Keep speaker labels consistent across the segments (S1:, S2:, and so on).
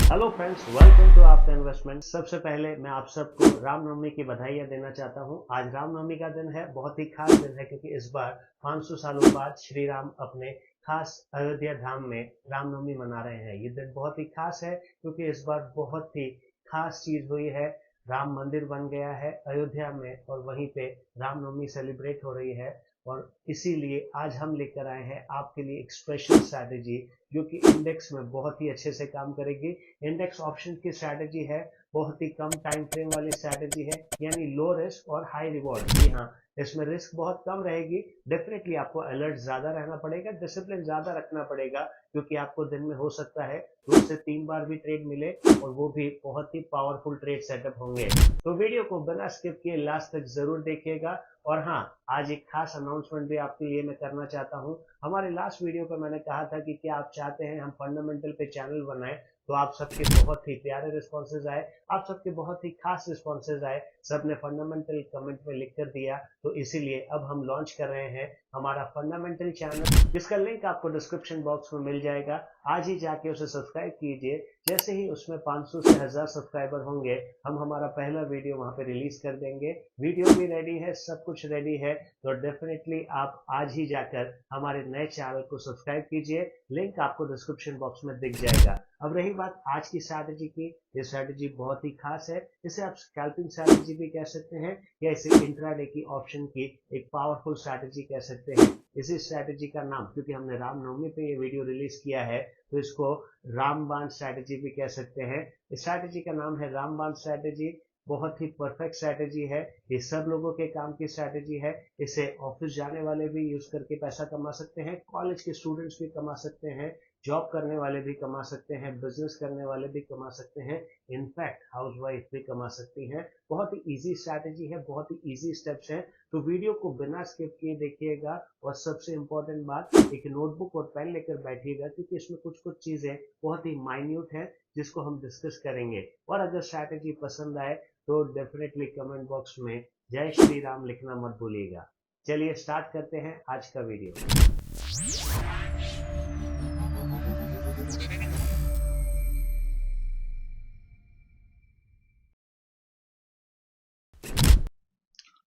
S1: Hello friends, welcome to आपका investment. सबसे पहले मैं आप सबको रामनवमी की बधाइयां देना चाहता हूं। आज रामनवमी का दिन है, बहुत ही खास दिन है क्योंकि इस बार 500 सालों बाद श्री राम अपने खास अयोध्या धाम में रामनवमी मना रहे हैं। ये दिन बहुत ही खास है क्योंकि इस बार बहुत ही खास चीज हुई है। राम मंदिर बन गया है अयोध्या में और वहीं पे रामनवमी सेलिब्रेट हो रही है। और इसीलिए आज हम लेकर आए हैं आपके लिए एक स्पेशल स्ट्रैटेजी जो कि इंडेक्स में बहुत ही अच्छे से काम करेगी। इंडेक्स ऑप्शन की स्ट्रैटेजी है, बहुत ही कम टाइम फ्रेम वाली स्ट्रैटेजी है, यानी लो रिस्क और हाई रिवॉर्ड। जी हाँ, इसमें रिस्क बहुत कम रहेगी। डेफिनेटली आपको अलर्ट ज्यादा रहना पड़ेगा, डिसिप्लिन ज्यादा रखना पड़ेगा क्योंकि आपको दिन में हो सकता है 2 से 3 बार भी ट्रेड मिले और वो भी बहुत ही पावरफुल ट्रेड सेटअप होंगे। तो वीडियो को बिना स्किप किए लास्ट तक जरूर देखिएगा। और हाँ, आज एक खास अनाउंसमेंट भी आपके लिए मैं करना चाहता हूँ। हमारे लास्ट वीडियो पर मैंने कहा था कि क्या आप चाहते हैं हम फंडामेंटल पे चैनल बनाएं, तो आप सबके बहुत ही प्यारे रिस्पॉन्सेज आए, आप सबके बहुत ही खास रिस्पॉन्सेज आए। सबने फंडामेंटल कमेंट में लिख कर दिया, तो इसीलिए अब हम लॉन्च कर रहे हैं हमारा फंडामेंटल चैनल, जिसका लिंक आपको डिस्क्रिप्शन बॉक्स में मिल जाएगा। आज ही जाके उसे सब्सक्राइब कीजिए। जैसे ही उसमें 500 से 1000 सब्सक्राइबर होंगे, हम हमारा पहला वीडियो वहां पे रिलीज कर देंगे। वीडियो भी रेडी है, सब कुछ रेडी है। तो डेफिनेटली आप आज ही जाकर हमारे नए चैनल को सब्सक्राइब कीजिए। लिंक आपको डिस्क्रिप्शन बॉक्स में दिख जाएगा। अब रही बात आज की स्ट्रैटेजी की, ये स्ट्रैटेजी बहुत ही खास है। इसे आप स्कैल्पिंग स्ट्रैटेजी भी कह सकते हैं या इसे इंट्राडे की ऑप्शन की एक पावरफुल स्ट्रैटेजी कह सकते हैं। इसी स्ट्रैटेजी का नाम, क्योंकि हमने रामनवमी पे ये वीडियो रिलीज किया है, तो इसको रामबाण स्ट्रैटेजी भी कह सकते हैं। इस स्ट्रैटेजी का नाम है रामबाण स्ट्रैटेजी। बहुत ही परफेक्ट स्ट्रैटेजी है, ये सब लोगों के काम की स्ट्रैटेजी है। इसे ऑफिस जाने वाले भी यूज करके पैसा कमा सकते हैं, कॉलेज के स्टूडेंट्स भी कमा सकते हैं, जॉब करने वाले भी कमा सकते हैं, बिजनेस करने वाले भी कमा सकते हैं, इनफैक्ट हाउसवाइफ भी कमा सकती हैं। बहुत ही इजी स्ट्रैटेजी है, बहुत ही इजी स्टेप्स हैं। तो वीडियो को बिना स्किप किए देखिएगा और सबसे इंपॉर्टेंट बात, एक नोटबुक और पेन लेकर बैठिएगा क्योंकि इसमें कुछ कुछ चीजें बहुत ही माइन्यूट है जिसको हम डिस्कस करेंगे। और अगर स्ट्रैटेजी पसंद आए तो डेफिनेटली कमेंट बॉक्स में जय श्री राम लिखना मत भूलिएगा। चलिए स्टार्ट करते हैं आज का वीडियो।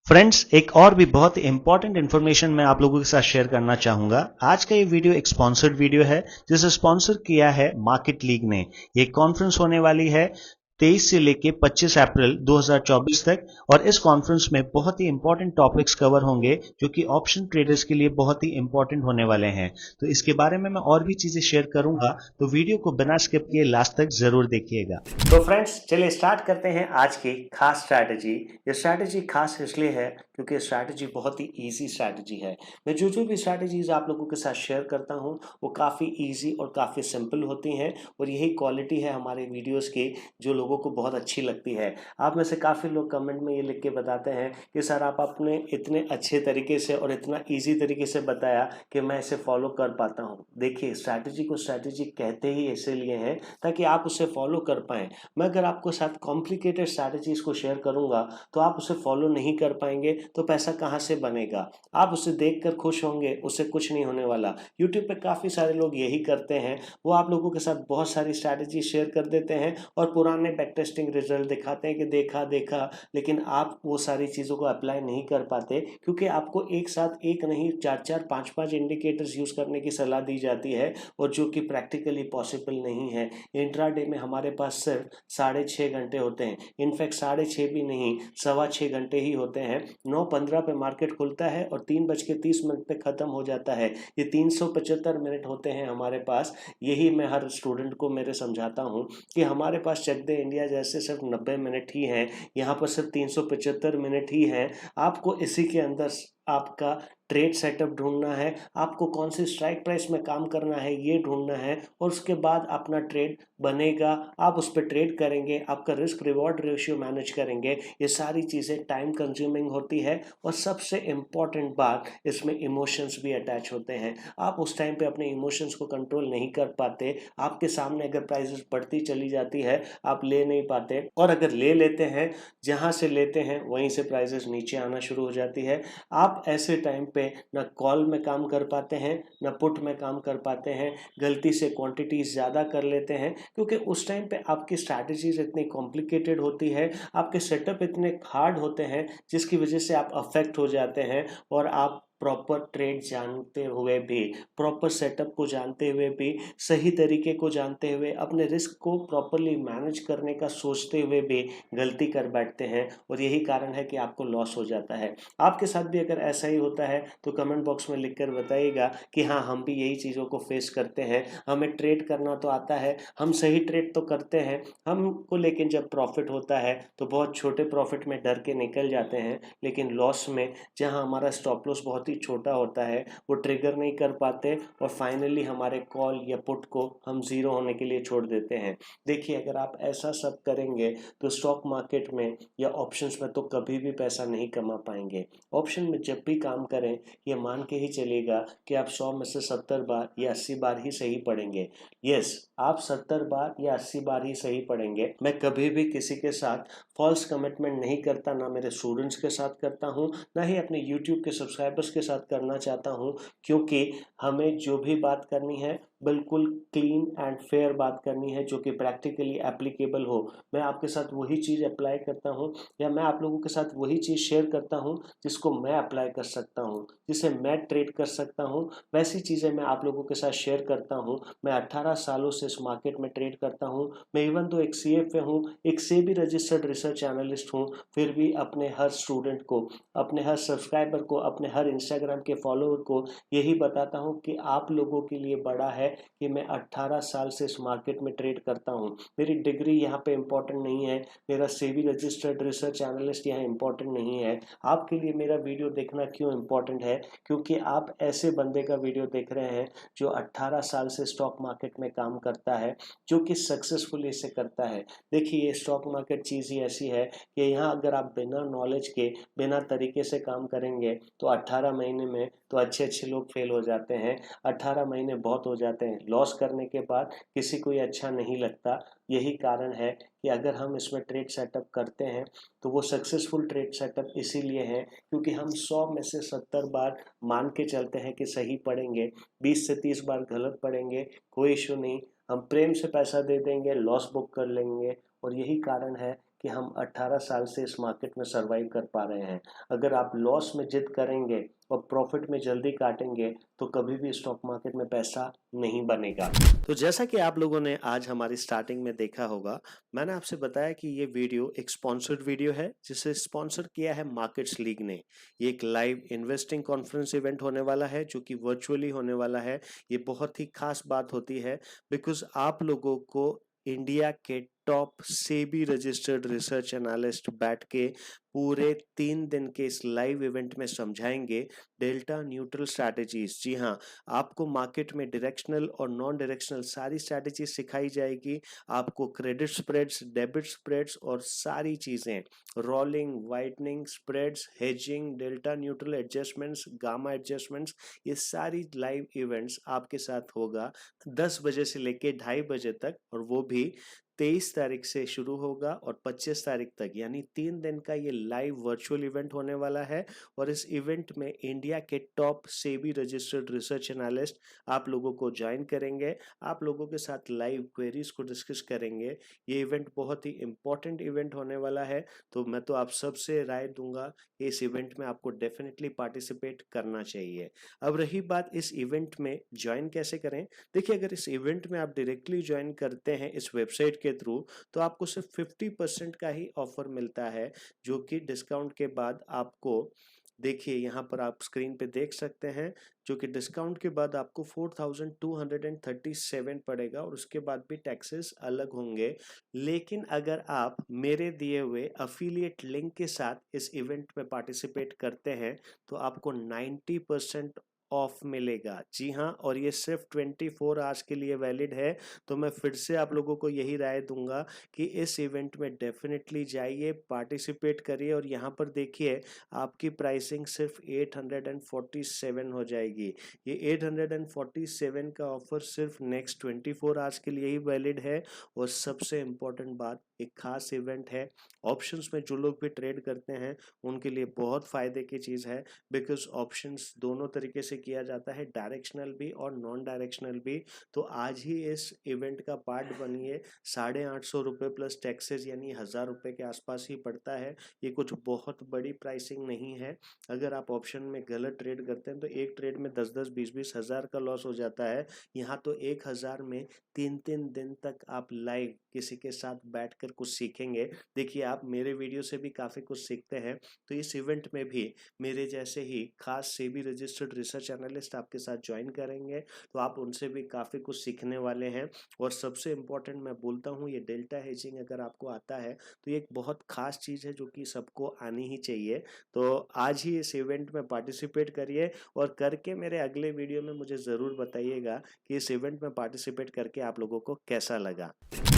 S1: फ्रेंड्स, एक और भी बहुत इंपॉर्टेंट इन्फॉर्मेशन मैं आप लोगों के साथ शेयर करना चाहूंगा। आज का ये वीडियो एक स्पॉन्सर्ड वीडियो है जिसे स्पॉन्सर किया है मार्केट लीग ने। ये कॉन्फ्रेंस होने वाली है 23 से लेके 25 अप्रैल 2024 तक और इस कॉन्फ्रेंस में बहुत ही इंपॉर्टेंट टॉपिक्स कवर होंगे जो कि ऑप्शन ट्रेडर्स के लिए बहुत ही इंपॉर्टेंट होने वाले हैं। तो इसके बारे में मैं और भी चीजें शेयर करूंगा, तो वीडियो को बिना स्किप किए लास्ट तक जरूर देखिएगा। तो फ्रेंड्स, चलिए स्टार्ट करते हैं आज की खास स्ट्रैटेजी। ये स्ट्रैटेजी खास इसलिए है क्योंकि स्ट्रैटेजी बहुत ही ईजी स्ट्रैटेजी है। मैं जो भी स्ट्रैटेजीज आप लोगों के साथ शेयर करता हूं वो काफ़ी ईजी और काफ़ी सिंपल होती हैं और यही क्वालिटी है हमारे वीडियोस की जो लोगों को बहुत अच्छी लगती है। आप में से काफ़ी लोग कमेंट में ये लिख के बताते हैं कि सर आप आपने इतने अच्छे तरीके से और इतना ईजी तरीके से बताया कि मैं इसे फॉलो कर पाता हूँ। देखिए, स्ट्रैटेजी को स्ट्रैटेजी कहते ही इसीलिए हैं ताकि आप उसे फॉलो कर पाएँ। मैं अगर आपको साथ कॉम्प्लिकेटेड स्ट्रैटेजीज को शेयर करूंगा तो आप उसे फॉलो नहीं कर पाएंगे, तो पैसा कहाँ से बनेगा। आप उसे देखकर खुश होंगे, उससे कुछ नहीं होने वाला। यूट्यूब पे काफ़ी सारे लोग यही करते हैं, वो आप लोगों के साथ बहुत सारी स्ट्रैटेजी शेयर कर देते हैं और पुराने बैक टेस्टिंग रिजल्ट दिखाते हैं कि देखा देखा, लेकिन आप वो सारी चीज़ों को अप्लाई नहीं कर पाते क्योंकि आपको एक साथ एक नहीं 4-4 5-5 इंडिकेटर्स यूज़ करने की सलाह दी जाती है और जो कि प्रैक्टिकली पॉसिबल नहीं है। इंट्राडे में हमारे पास सिर्फ 6.5 घंटे होते हैं, इनफैक्ट 6.5 भी नहीं, 6.25 घंटे ही होते हैं। 9:15 पे मार्केट खुलता है और 3:30 पे ख़त्म हो जाता है। ये 375 मिनट होते हैं हमारे पास। यही मैं हर स्टूडेंट को मेरे समझाता हूँ कि हमारे पास चक दे इंडिया जैसे सिर्फ 90 मिनट ही हैं, यहाँ पर सिर्फ 375 मिनट ही हैं। आपको इसी के अंदर आपका ट्रेड सेटअप ढूंढना है, आपको कौन सी स्ट्राइक प्राइस में काम करना है ये ढूंढना है और उसके बाद अपना ट्रेड बनेगा, आप उस पर ट्रेड करेंगे, आपका रिस्क रिवॉर्ड रेशियो मैनेज करेंगे। ये सारी चीज़ें टाइम कंज्यूमिंग होती है और सबसे इम्पॉर्टेंट बात, इसमें इमोशंस भी अटैच होते हैं। आप उस टाइम पे अपने इमोशंस को कंट्रोल नहीं कर पाते। आपके सामने अगर प्राइसेस बढ़ती चली जाती है आप ले नहीं पाते, और अगर ले लेते हैं जहाँ से लेते हैं वहीं से प्राइसेस नीचे आना शुरू हो जाती है। आप आप ऐसे टाइम पे ना कॉल में काम कर पाते हैं ना पुट में काम कर पाते हैं, गलती से क्वांटिटीज ज़्यादा कर लेते हैं क्योंकि उस टाइम पे आपकी स्ट्रैटेजीज इतनी कॉम्प्लिकेटेड होती है, आपके सेटअप इतने हार्ड होते हैं जिसकी वजह से आप अफेक्ट हो जाते हैं और आप प्रॉपर ट्रेड जानते हुए भी, प्रॉपर सेटअप को जानते हुए भी, सही तरीके को जानते हुए, अपने रिस्क को प्रॉपरली मैनेज करने का सोचते हुए भी गलती कर बैठते हैं और यही कारण है कि आपको लॉस हो जाता है। आपके साथ भी अगर ऐसा ही होता है तो कमेंट बॉक्स में लिखकर बताइएगा कि हाँ, हम भी यही चीज़ों को फेस करते हैं, हमें ट्रेड करना तो आता है, हम सही ट्रेड तो करते हैं हमको, लेकिन जब प्रॉफिट होता है तो बहुत छोटे प्रॉफिट में डर के निकल जाते हैं, लेकिन लॉस में जहां हमारा स्टॉप लॉस बहुत ही छोटा होता है वो ट्रिगर नहीं कर पाते और फाइनली हमारे कॉल या पुट को हम जीरो होने के लिए छोड़ देते हैं। देखिए, अगर आप ऐसा सब करेंगे तो स्टॉक मार्केट में या ऑप्शंस में तो कभी भी पैसा नहीं कमा पाएंगे। ऑप्शन में जब भी काम करें ये मान के ही चलिएगा कि आप 100 में से 70 बार या 80 बार ही सही पढ़ेंगे। यस, आप 70 बार या 80 बार ही सही पढ़ेंगे। मैं कभी भी किसी के साथ फॉल्स कमिटमेंट नहीं करता, ना मेरे स्टूडेंट्स के साथ करता हूँ, ना ही अपने यूट्यूब के सब्सक्राइबर्स के साथ करना चाहता हूँ, क्योंकि हमें जो भी बात करनी है बिल्कुल क्लीन एंड फेयर बात करनी है जो कि प्रैक्टिकली एप्लीकेबल हो। मैं आपके साथ वही चीज़ अप्लाई करता हूँ या मैं आप लोगों के साथ वही चीज़ शेयर करता हूँ जिसको मैं अप्लाई कर सकता हूँ, जिसे मैं ट्रेड कर सकता हूँ, वैसी चीज़ें मैं आप लोगों के साथ शेयर करता हूँ। मैं 18 सालों से इस मार्केट में ट्रेड करता हूँ। मैं इवन तो एक CFA हूँ, एक सेबी रजिस्टर्ड रिसर्च एनालिस्ट हूँ, फिर भी अपने हर स्टूडेंट को, अपने हर सब्सक्राइबर को, अपने हर इंस्टाग्राम के फॉलोअर को यही बताता हूँ कि आप लोगों के लिए बड़ा है कि मैं 18 साल से इस मार्केट में ट्रेड करता हूँ। मेरी डिग्री यहाँ पे इम्पोर्टेंट नहीं है, मेरा सेबी रजिस्टर्ड रिसर्च एनालिस्ट यहाँ इम्पोर्टेंट नहीं है। आपके लिए मेरा वीडियो देखना क्यों इम्पोर्टेंट है? क्योंकि आप ऐसे बंदे का वीडियो देख रहे हैं जो 18 साल से स्टॉक मार्केट में काम करता है, जो कि सक्सेसफुली इसे करता है। देखिए, ये स्टॉक मार्केट चीज़ ही ऐसी है कि यहाँ अगर आप बिना नॉलेज के, बिना तरीके से काम करेंगे तो 18 महीने में तो अच्छे अच्छे लोग फेल हो जाते हैं। 18 महीने बहुत हो जाते हैं, लॉस करने के बाद किसी को ये अच्छा नहीं लगता। यही कारण है कि अगर हम इसमें ट्रेड सेटअप करते हैं तो वो सक्सेसफुल ट्रेड सेटअप इसीलिए है क्योंकि हम 100 में से 70 बार मान के चलते हैं कि सही पढ़ेंगे, 20 से 30 बार गलत पढ़ेंगे, कोई इशू नहीं, हम प्रेम से पैसा दे देंगे, लॉस बुक कर लेंगे। और यही कारण है कि हम 18 साल से इस मार्केट में सर्वाइव कर पा रहे हैं। अगर आप लॉस में जिद करेंगे और प्रॉफिट में जल्दी काटेंगे तो कभी भी स्टॉक मार्केट में पैसा नहीं बनेगा। तो जैसा कि आप लोगों ने आज हमारी स्टार्टिंग में देखा होगा, मैंने आपसे बताया कि ये वीडियो एक स्पॉन्सर्ड वीडियो है जिसे स्पॉन्सर किया है मार्केट्स लीग ने। ये एक लाइव इन्वेस्टिंग कॉन्फ्रेंस इवेंट होने वाला है जो कि वर्चुअली होने वाला है। ये बहुत ही खास बात होती है बिकॉज आप लोगों को इंडिया के top SEBI registered research analyst बैठ के पूरे 3 दिन के इस लाइव इवेंट में समझाएंगे डेल्टा न्यूट्रल स्ट्रैटेजीज। जी हाँ, आपको मार्केट में डायरेक्शनल और नॉन डायरेक्शनल सारी स्ट्रैटेजी सिखाई जाएगी। आपको क्रेडिट स्प्रेड्स, डेबिट स्प्रेड्स और सारी चीजें, rolling, whitening spreads, hedging, delta neutral adjustments, gamma adjustments, ये सारी लाइव इवेंट्स आपके साथ होगा 10 बजे से लेके 2:30 बजे तक, और वो भी 23 तारीख से शुरू होगा और 25 तारीख तक, यानी 3 दिन का ये लाइव वर्चुअल इवेंट होने वाला है। और इस इवेंट में इंडिया के top SEBI registered research analyst आप लोगों को ज्वाइन करेंगे, आप लोगों के साथ लाइव क्वेरीज को डिस्कस करेंगे। ये इवेंट बहुत ही इंपॉर्टेंट इवेंट होने वाला है, तो मैं तो आप सबसे राय दूंगा कि इस इवेंट में आपको डेफिनेटली पार्टिसिपेट करना चाहिए। अब रही बात इस इवेंट में ज्वाइन कैसे करें। देखिए, अगर इस इवेंट में आप डायरेक्टली ज्वाइन करते हैं इस वेबसाइट के थ्रू तो आपको सिर्फ 50% का ही ऑफर मिलता है, जो कि डिस्काउंट के बाद आपको, देखिए यहाँ पर आप स्क्रीन पे देख सकते हैं, जो कि डिस्काउंट के बाद आपको 4237 पड़ेगा और उसके बाद भी टैक्सेस अलग होंगे। लेकिन अगर आप मेरे दिए हुए अफिलिएट लिंक के साथ इस इवेंट में पार्टिसिपेट करते हैं तो आपको 90% ऑफ मिलेगा। जी हाँ, और ये सिर्फ 24 आवर्स के लिए वैलिड है। तो मैं फिर से आप लोगों को यही राय दूंगा कि इस इवेंट में डेफिनेटली जाइए, पार्टिसिपेट करिए। और यहाँ पर देखिए आपकी प्राइसिंग सिर्फ 847 हो जाएगी। ये 847 का ऑफर सिर्फ नेक्स्ट 24 आवर्स के लिए ही वैलिड है। और सबसे इम्पोर्टेंट बात, एक खास इवेंट है। ऑप्शंस में जो लोग भी ट्रेड करते हैं उनके लिए बहुत फायदे की चीज़ है, बिकॉज ऑप्शंस दोनों तरीके से किया जाता है, डायरेक्शनल भी और नॉन डायरेक्शनल भी। तो आज ही इस इवेंट का पार्ट बनिए। 850 रुपये प्लस टैक्सेस, यानी 1000 रुपये के आसपास ही पड़ता है। ये कुछ बहुत बड़ी प्राइसिंग नहीं है। अगर आप ऑप्शन में गलत ट्रेड करते हैं तो एक ट्रेड में 10-10, 20-20 हज़ार का लॉस हो जाता है। यहाँ तो 1000 में 3-3 दिन तक आप लाइव किसी के साथ बैठकर कुछ सीखेंगे। देखिए, आप मेरे वीडियो से भी काफ़ी कुछ सीखते हैं, तो इस इवेंट में भी मेरे जैसे ही खास सेबी रजिस्टर्ड रिसर्च एनालिस्ट आपके साथ ज्वाइन करेंगे, तो आप उनसे भी काफ़ी कुछ सीखने वाले हैं। और सबसे इम्पोर्टेंट मैं बोलता हूँ, ये डेल्टा हेजिंग अगर आपको आता है तो ये एक बहुत खास चीज़ है जो कि सबको आनी ही चाहिए। तो आज ही इस इवेंट में पार्टिसिपेट करिए और करके मेरे अगले वीडियो में मुझे ज़रूर बताइएगा कि इस इवेंट में पार्टिसिपेट करके आप लोगों को कैसा लगा।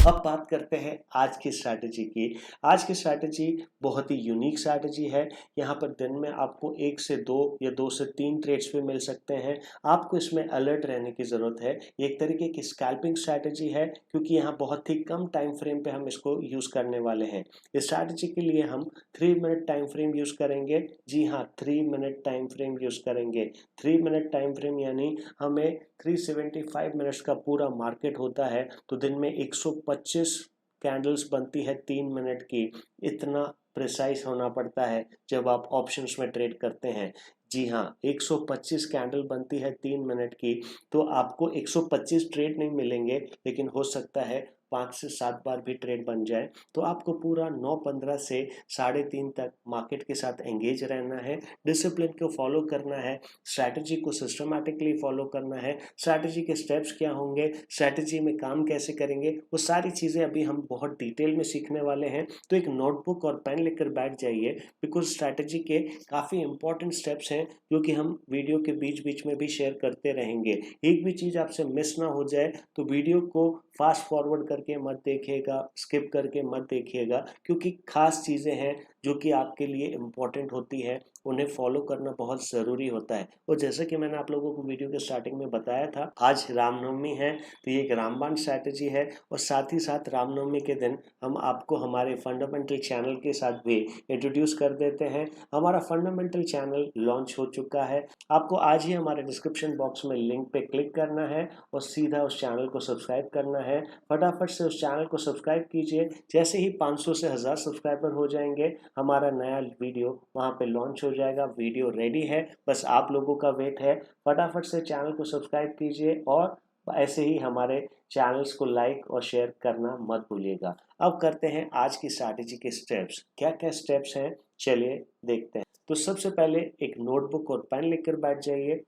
S1: अब बात करते हैं आज की स्ट्रैटेजी की। आज की स्ट्रैटेजी बहुत ही यूनिक स्ट्रैटेजी है। यहाँ पर दिन में आपको 1 से 2 या 2 से 3 ट्रेड्स भी मिल सकते हैं। आपको इसमें अलर्ट रहने की ज़रूरत है। ये एक तरीके की स्कैल्पिंग स्ट्रैटेजी है, क्योंकि यहाँ बहुत ही कम टाइम फ्रेम पे हम इसको यूज़ करने वाले हैं। इस स्ट्रैटेजी के लिए हम 3 मिनट टाइम फ्रेम यूज़ करेंगे। जी हाँ, 3 मिनट टाइम फ्रेम यूज़ करेंगे। 3 मिनट टाइम फ्रेम यानी हमें 375 मिनट्स का पूरा मार्केट होता है, तो दिन में 125 कैंडल्स बनती है 3 मिनट की। इतना प्रिसाइज होना पड़ता है जब आप ऑप्शंस में ट्रेड करते हैं। जी हाँ, 125 कैंडल बनती है 3 मिनट की। तो आपको 125 ट्रेड नहीं मिलेंगे, लेकिन हो सकता है 5 से 7 बार भी ट्रेड बन जाए। तो आपको पूरा 9:15 से 3:30 तक मार्केट के साथ एंगेज रहना है, डिसिप्लिन को फॉलो करना है, स्ट्रैटेजी को सिस्टमैटिकली फॉलो करना है। स्ट्रैटेजी के स्टेप्स क्या होंगे, स्ट्रैटेजी में काम कैसे करेंगे, वो सारी चीज़ें अभी हम बहुत डिटेल में सीखने वाले हैं। तो एक नोटबुक और पेन लेकर बैठ जाइए, बिकॉज स्ट्रैटेजी के काफ़ी इंपॉर्टेंट स्टेप्स हैं जो कि हम वीडियो के बीच बीच में भी शेयर करते रहेंगे। एक भी चीज़ आपसे मिस ना हो जाए, तो वीडियो को फास्ट फॉरवर्ड करके मत देखिएगा, स्किप करके मत देखिएगा, क्योंकि खास चीज़ें हैं जो कि आपके लिए इम्पॉर्टेंट होती है, उन्हें फॉलो करना बहुत ज़रूरी होता है। और जैसे कि मैंने आप लोगों को वीडियो के स्टार्टिंग में बताया था, आज रामनवमी है, तो ये एक रामबाण स्ट्रैटेजी है। और साथ ही साथ रामनवमी के दिन हम आपको हमारे फंडामेंटल चैनल के साथ भी इंट्रोड्यूस कर देते हैं। हमारा फंडामेंटल चैनल लॉन्च हो चुका है। आपको आज ही हमारे डिस्क्रिप्शन बॉक्स में लिंक पे क्लिक करना है और सीधा उस चैनल को सब्सक्राइब करना है। फटाफट से उस चैनल को सब्सक्राइब कीजिए। जैसे ही 500 से 1000 सब्सक्राइबर हो जाएंगे, हमारा नया वीडियो वहाँ पे लॉन्च हो जाएगा। वीडियो रेडी है, बस आप लोगों का वेट है। फटाफट से चैनल को सब्सक्राइब कीजिए और ऐसे ही हमारे चैनल्स को लाइक और शेयर करना मत भूलिएगा। अब करते हैं आज की स्ट्रैटेजी के स्टेप्स। क्या क्या स्टेप्स हैं, चलिए देखते हैं। तो सबसे पहले एक नोटबुक और पेन लेकर बैठ जाइए।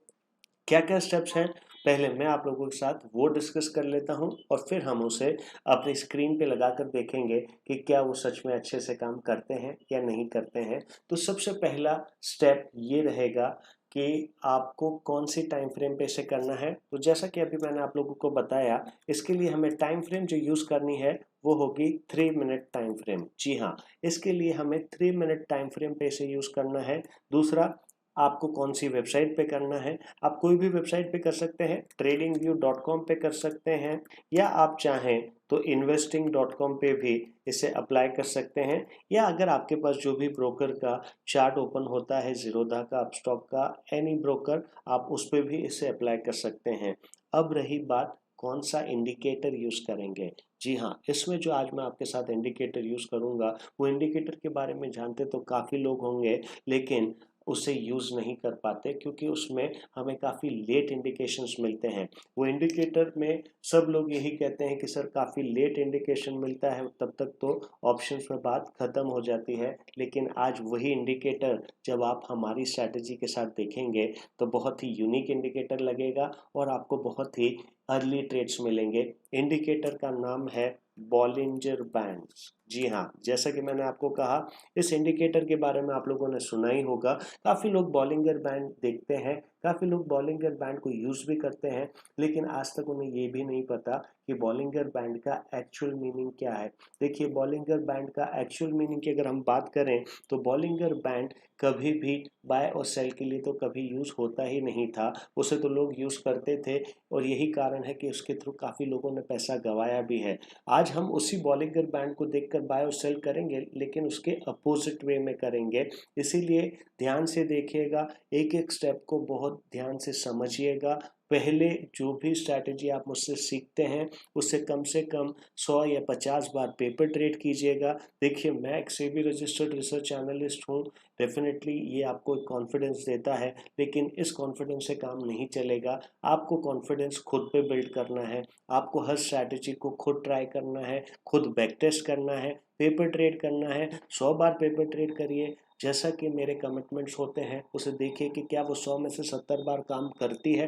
S1: क्या क्या स्टेप्स हैं, पहले मैं आप लोगों के साथ वो डिस्कस कर लेता हूं और फिर हम उसे अपनी स्क्रीन पे लगाकर देखेंगे कि क्या वो सच में अच्छे से काम करते हैं या नहीं करते हैं। तो सबसे पहला स्टेप ये रहेगा कि आपको कौन सी टाइम फ्रेम पे इसे करना है। तो जैसा कि अभी मैंने आप लोगों को बताया, इसके लिए हमें टाइम फ्रेम जो यूज़ करनी है वो होगी 3 मिनट टाइम फ्रेम। जी हाँ, इसके लिए हमें 3 मिनट टाइम फ्रेम पे इसे यूज़ करना है। दूसरा, आपको कौन सी वेबसाइट पे करना है। आप कोई भी वेबसाइट पे कर सकते हैं, tradingview.com पे कर सकते हैं, या आप चाहें तो investing.com पे भी इसे अप्लाई कर सकते हैं। या अगर आपके पास जो भी ब्रोकर का चार्ट ओपन होता है, ज़ीरोधा का, अपस्टॉक का, एनी ब्रोकर, आप उस पे भी इसे अप्लाई कर सकते हैं। अब रही बात कौन सा इंडिकेटर यूज़ करेंगे। जी हाँ, इसमें जो आज मैं आपके साथ इंडिकेटर यूज़ करूँगा, वो इंडिकेटर के बारे में जानते तो काफ़ी लोग होंगे, लेकिन उसे यूज़ नहीं कर पाते क्योंकि उसमें हमें काफ़ी लेट इंडिकेशंस मिलते हैं। वो इंडिकेटर में सब लोग यही कहते हैं कि सर काफ़ी लेट इंडिकेशन मिलता है, तब तक तो ऑप्शंस में बात ख़त्म हो जाती है। लेकिन आज वही इंडिकेटर जब आप हमारी स्ट्रैटेजी के साथ देखेंगे तो बहुत ही यूनिक इंडिकेटर लगेगा और आपको बहुत ही अर्ली ट्रेड्स मिलेंगे। इंडिकेटर का नाम है बॉलिंजर बैंड्स। जी हाँ, जैसा कि मैंने आपको कहा, इस इंडिकेटर के बारे में आप लोगों ने सुना ही होगा। काफ़ी लोग बॉलिंजर बैंड देखते हैं, काफ़ी लोग बॉलिंजर बैंड को यूज़ भी करते हैं, लेकिन आज तक उन्हें ये भी नहीं पता कि बॉलिंजर बैंड का एक्चुअल मीनिंग क्या है। देखिए, बॉलिंजर बैंड का एक्चुअल मीनिंग की अगर हम बात करें तो बॉलिंजर बैंड कभी भी बाय और सेल के लिए तो कभी यूज़ होता ही नहीं था। उसे तो लोग यूज़ करते थे और यही कारण है कि उसके थ्रू काफ़ी लोगों ने पैसा गंवाया भी है। आज हम उसी बॉलिंजर बैंड को देखकर बाय और सेल करेंगे, लेकिन उसके अपोजिट वे में करेंगे। इसीलिए ध्यान से देखिएगा, एक एक स्टेप को बहुत ध्यान से समझिएगा। पहले जो भी स्ट्रैटेजी आप मुझसे सीखते हैं उससे कम से कम 100 या 50 बार पेपर ट्रेड कीजिएगा। देखिए, मैं एक सेबी रजिस्टर्ड रिसर्च एनालिस्ट हूँ। डेफिनेटली ये आपको एक कॉन्फिडेंस देता है, लेकिन इस कॉन्फिडेंस से काम नहीं चलेगा। आपको कॉन्फिडेंस खुद पे बिल्ड करना है। आपको हर स्ट्रैटेजी को खुद ट्राई करना है, खुद बैक टेस्ट करना है, पेपर ट्रेड करना है। 100 बार पेपर ट्रेड करिए, जैसा कि मेरे कमिटमेंट्स होते हैं उसे देखिए कि क्या वो 100 में से 70 बार काम करती है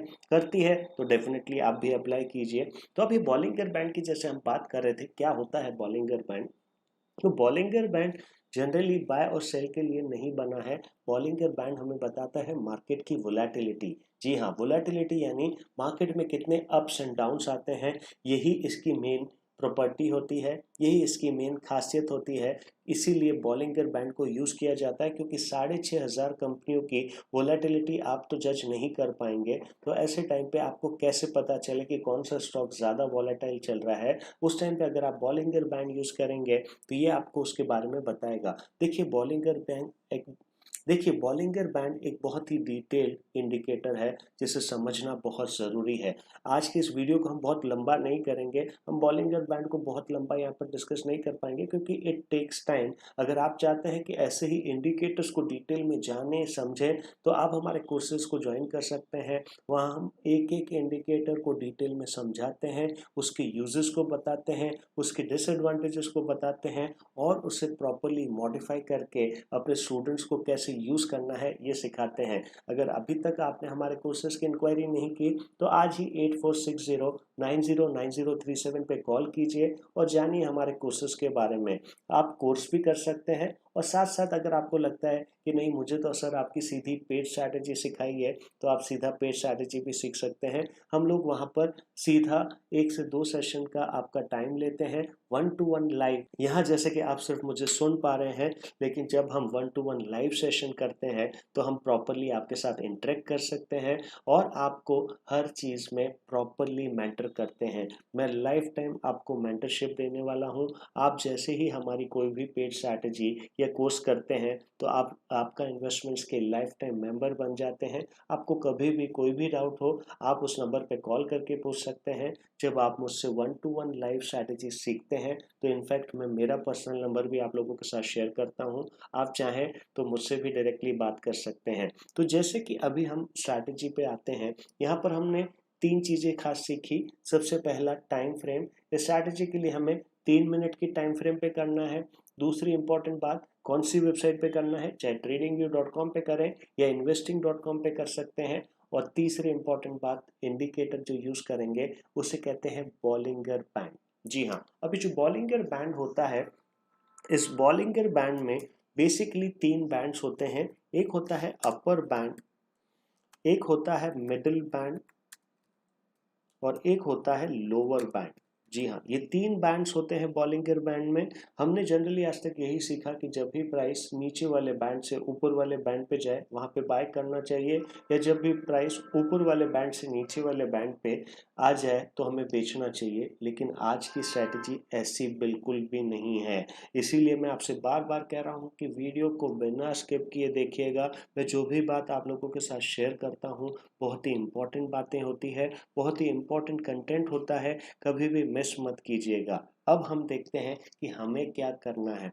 S1: तो डेफिनेटली आप भी अप्लाई कीजिए। तो अभी बॉलिंगर बैंड की जैसे हम बात कर रहे थे, क्या होता है बॉलिंगर बैंड? तो बॉलिंगर बैंड जनरली बाय और सेल के लिए नहीं बना है। बॉलिंगर बैंड हमें बताता है मार्केट की वोलेटिलिटी। जी हाँ, वोलेटिलिटी यानी मार्केट में कितने अप्स एंड डाउन्स आते हैं, यही इसकी मेन प्रॉपर्टी होती है, यही इसकी मेन खासियत होती है। इसीलिए बॉलिंगर बैंड को यूज़ किया जाता है, क्योंकि 6,500 कंपनियों की वोलेटिलिटी आप तो जज नहीं कर पाएंगे। तो ऐसे टाइम पे आपको कैसे पता चले कि कौन सा स्टॉक ज़्यादा वॉलेटाइल चल रहा है? उस टाइम पे अगर आप बॉलिंगर बैंड यूज़ करेंगे तो ये आपको उसके बारे में बताएगा। देखिए, बॉलिंगर बैंड एक बहुत ही डिटेल्ड इंडिकेटर है जिसे समझना बहुत ज़रूरी है। आज की इस वीडियो को हम बहुत लंबा नहीं करेंगे, हम बॉलिंगर बैंड को बहुत लंबा यहाँ पर डिस्कस नहीं कर पाएंगे, क्योंकि इट टेक्स टाइम। अगर आप चाहते हैं कि ऐसे ही इंडिकेटर्स को डिटेल में जाने समझें तो आप हमारे कोर्सेज को ज्वाइन कर सकते हैं। वहाँ हम एक एक इंडिकेटर को डिटेल में समझाते हैं, उसके यूजेस को बताते हैं, उसके डिसएडवांटेजेस को बताते हैं और उसे प्रॉपरली मॉडिफाई करके अपने स्टूडेंट्स को कैसे यूज़ करना है ये सिखाते हैं। अगर अभी तक आपने हमारे कोर्सेज की इंक्वायरी नहीं की तो आज ही 8460909037 पे कॉल कीजिए और जानिए हमारे कोर्सेज के बारे में। आप कोर्स भी कर सकते हैं और साथ साथ अगर आपको लगता है कि नहीं, मुझे तो सर आपकी सीधी पेड स्ट्रैटेजी सिखाई है, तो आप सीधा पेड स्ट्रैटेजी भी सीख सकते हैं। हम लोग वहाँ पर सीधा 1 से 2 सेशन का आपका टाइम लेते हैं, 1 टू 1 लाइव। यहाँ जैसे कि आप सिर्फ मुझे सुन पा रहे हैं, लेकिन जब हम 1 टू 1 लाइव सेशन करते हैं तो हम प्रॉपरली आपके साथ इंटरेक्ट कर सकते हैं और आपको हर चीज़ में प्रॉपरली मेंटर करते हैं। मैं लाइफ टाइम आपको मेंटरशिप देने वाला हूँ। आप जैसे ही हमारी कोई भी पेड स्ट्रैटेजी या कोर्स करते हैं तो आपका इन्वेस्टमेंट्स के लाइफ टाइम मेंबर बन जाते हैं। आपको कभी भी कोई भी डाउट हो, आप उस नंबर पे कॉल करके पूछ सकते हैं। जब आप मुझसे 1 टू 1 लाइव स्ट्रैटेजी सीखते हैं तो इनफैक्ट मैं मेरा पर्सनल नंबर भी आप लोगों के साथ शेयर करता हूँ। आप चाहें तो मुझसे भी डायरेक्टली बात कर सकते हैं। तो जैसे कि अभी हम स्ट्रैटेजी पे आते हैं, यहाँ पर हमने 3 चीज़ें खास सीखी। सबसे पहला टाइम फ्रेम। स्ट्रैटेजी के लिए हमें 3 मिनट की टाइम फ्रेम पे करना है। दूसरी इंपॉर्टेंट बात, कौन सी वेबसाइट पे करना है, चाहे tradingview.com पे करें या investing.com पे कर सकते हैं। और तीसरी इंपॉर्टेंट बात, इंडिकेटर जो यूज करेंगे उसे कहते हैं बॉलिंगर बैंड। जी हाँ, अभी जो बॉलिंगर बैंड होता है, इस बॉलिंगर बैंड में बेसिकली 3 बैंड्स होते हैं। एक होता है अपर बैंड, एक होता है मिडिल बैंड और एक होता है लोअर बैंड। जी हाँ, ये 3 बैंड्स होते हैं बॉलिंगर बैंड में। हमने जनरली आज तक यही सीखा कि जब भी प्राइस नीचे वाले बैंड से ऊपर वाले बैंड पे जाए वहाँ पे बाय करना चाहिए, या जब भी प्राइस ऊपर वाले बैंड से नीचे वाले बैंड पे आ जाए तो हमें बेचना चाहिए। लेकिन आज की स्ट्रैटेजी ऐसी बिल्कुल भी नहीं है। इसीलिए मैं आपसे बार बार कह रहा हूँ कि वीडियो को बिना स्किप किए देखिएगा। मैं जो भी बात आप लोगों के साथ शेयर करता हूँ बहुत ही इंपॉर्टेंट बातें होती है, बहुत ही इंपॉर्टेंट कंटेंट होता है, कभी भी मिस मत कीजिएगा। अब हम देखते हैं कि हमें क्या करना है।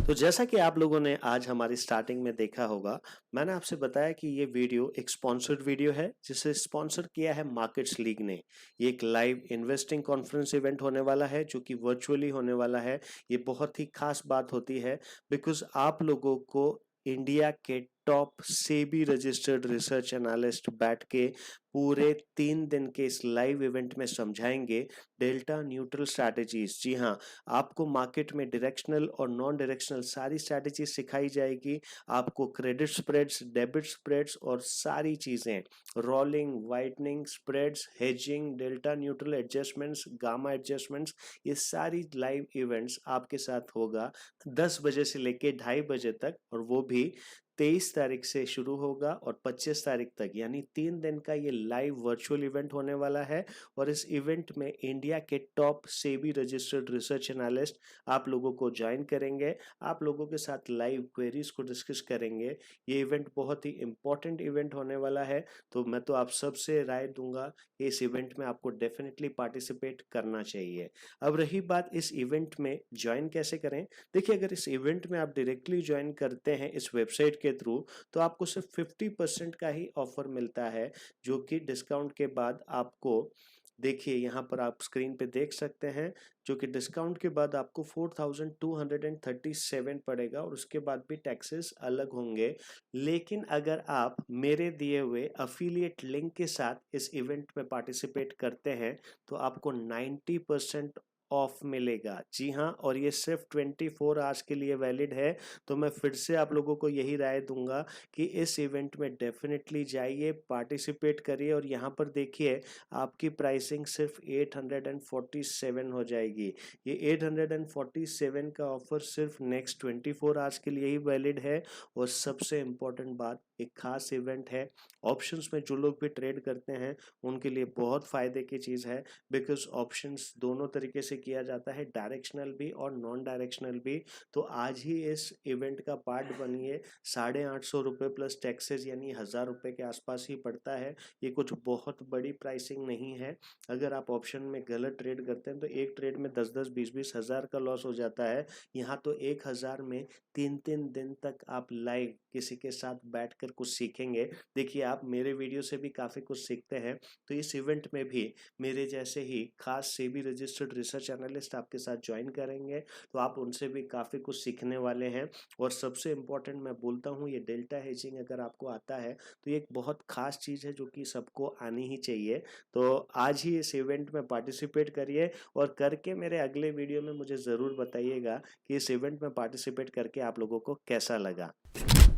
S1: तो जैसा कि आप लोगों ने आज हमारी स्टार्टिंग में देखा होगा, मैंने आपसे बताया कि ये वीडियो एक स्पॉन्सर्ड वीडियो है जिसे स्पॉन्सर किया है मार्केट्स लीग ने। ये एक लाइव इन्वेस्टिंग कॉन्फ्रेंस इवेंट होने वाला है जो कि वर्चुअली होने वाला है। ये बहुत ही खास बात होती है बिकॉज आप लोगों को इंडिया के
S2: top SEBI registered research analyst बैठ के पूरे 3 दिन के इस लाइव इवेंट में समझाएंगे डेल्टा न्यूट्रल स्ट्रैटेजीज। जी हाँ, आपको मार्केट में डायरेक्शनल और नॉन डायरेक्शनल सारी स्ट्रैटेजी सिखाई जाएगी। आपको क्रेडिट स्प्रेड्स, डेबिट स्प्रेड्स और सारी चीजें, rolling, whitening spreads, hedging, delta neutral adjustments, gamma adjustments, ये सारी लाइव इवेंट्स आपके साथ होगा 10 बजे से लेके 2:30 बजे तक, और वो भी 23 तारीख से शुरू होगा और 25 तारीख तक, यानी 3 दिन का ये लाइव वर्चुअल इवेंट होने वाला है। और इस इवेंट में इंडिया के top SEBI registered research analyst आप लोगों को ज्वाइन करेंगे, आप लोगों के साथ लाइव क्वेरीज को डिस्कस करेंगे। ये इवेंट बहुत ही इंपॉर्टेंट इवेंट होने वाला है, तो मैं तो आप सबसे राय दूंगा कि इस इवेंट में आपको डेफिनेटली पार्टिसिपेट करना चाहिए। अब रही बात इस इवेंट में ज्वाइन कैसे करें। देखिए, अगर इस इवेंट में आप डायरेक्टली ज्वाइन करते हैं इस वेबसाइट के थ्रू, तो आपको सिर्फ 50% का ही ऑफर मिलता है, जो कि डिस्काउंट के बाद आपको, देखिए यहाँ पर आप स्क्रीन पे देख सकते हैं, जो कि डिस्काउंट के बाद आपको 4237 पड़ेगा, और उसके बाद भी टैक्सेस अलग होंगे। लेकिन अगर आप मेरे दिए हुए अफिलिएट लिंक के साथ इस इवेंट में पार्टिसिपेट करते हैं, तो आपको 90% ऑफ मिलेगा। जी हाँ, और ये सिर्फ 24 आवर्स के लिए वैलिड है। तो मैं फिर से आप लोगों को यही राय दूंगा कि इस इवेंट में डेफिनेटली जाइए, पार्टिसिपेट करिए। और यहाँ पर देखिए, आपकी प्राइसिंग सिर्फ 847 हो जाएगी। ये 847 का ऑफर सिर्फ नेक्स्ट 24 आवर्स के लिए ही वैलिड है। और सबसे इम्पोर्टेंट बात, एक खास इवेंट है, ऑप्शंस में जो लोग भी ट्रेड करते हैं उनके लिए बहुत फायदे की चीज़ है, बिकॉज ऑप्शंस दोनों तरीके से किया जाता है, डायरेक्शनल भी और नॉन डायरेक्शनल भी। तो आज ही इस इवेंट का पार्ट बनिए। 850 रुपये प्लस टैक्सेस, यानी 1000 रुपये के आसपास ही पड़ता है। ये कुछ बहुत बड़ी प्राइसिंग नहीं है। अगर आप ऑप्शन में गलत ट्रेड करते हैं तो एक ट्रेड में 10-10, 20-20 हज़ार का लॉस हो जाता है। यहाँ तो 1000 में 3-3 दिन तक आप लाइव किसी के साथ बैठकर कुछ सीखेंगे। देखिए, आप मेरे वीडियो से भी काफ़ी कुछ सीखते हैं, तो इस इवेंट में भी मेरे जैसे ही खास सेबी रजिस्टर्ड रिसर्च एनालिस्ट आपके साथ ज्वाइन करेंगे, तो आप उनसे भी काफ़ी कुछ सीखने वाले हैं। और सबसे इम्पोर्टेंट मैं बोलता हूँ, ये डेल्टा हेजिंग अगर आपको आता है तो ये एक बहुत खास चीज़ है जो कि सबको आनी ही चाहिए। तो आज ही इस इवेंट में पार्टिसिपेट करिए, और करके मेरे अगले वीडियो में मुझे ज़रूर बताइएगा कि इस इवेंट में पार्टिसिपेट करके आप लोगों को कैसा लगा।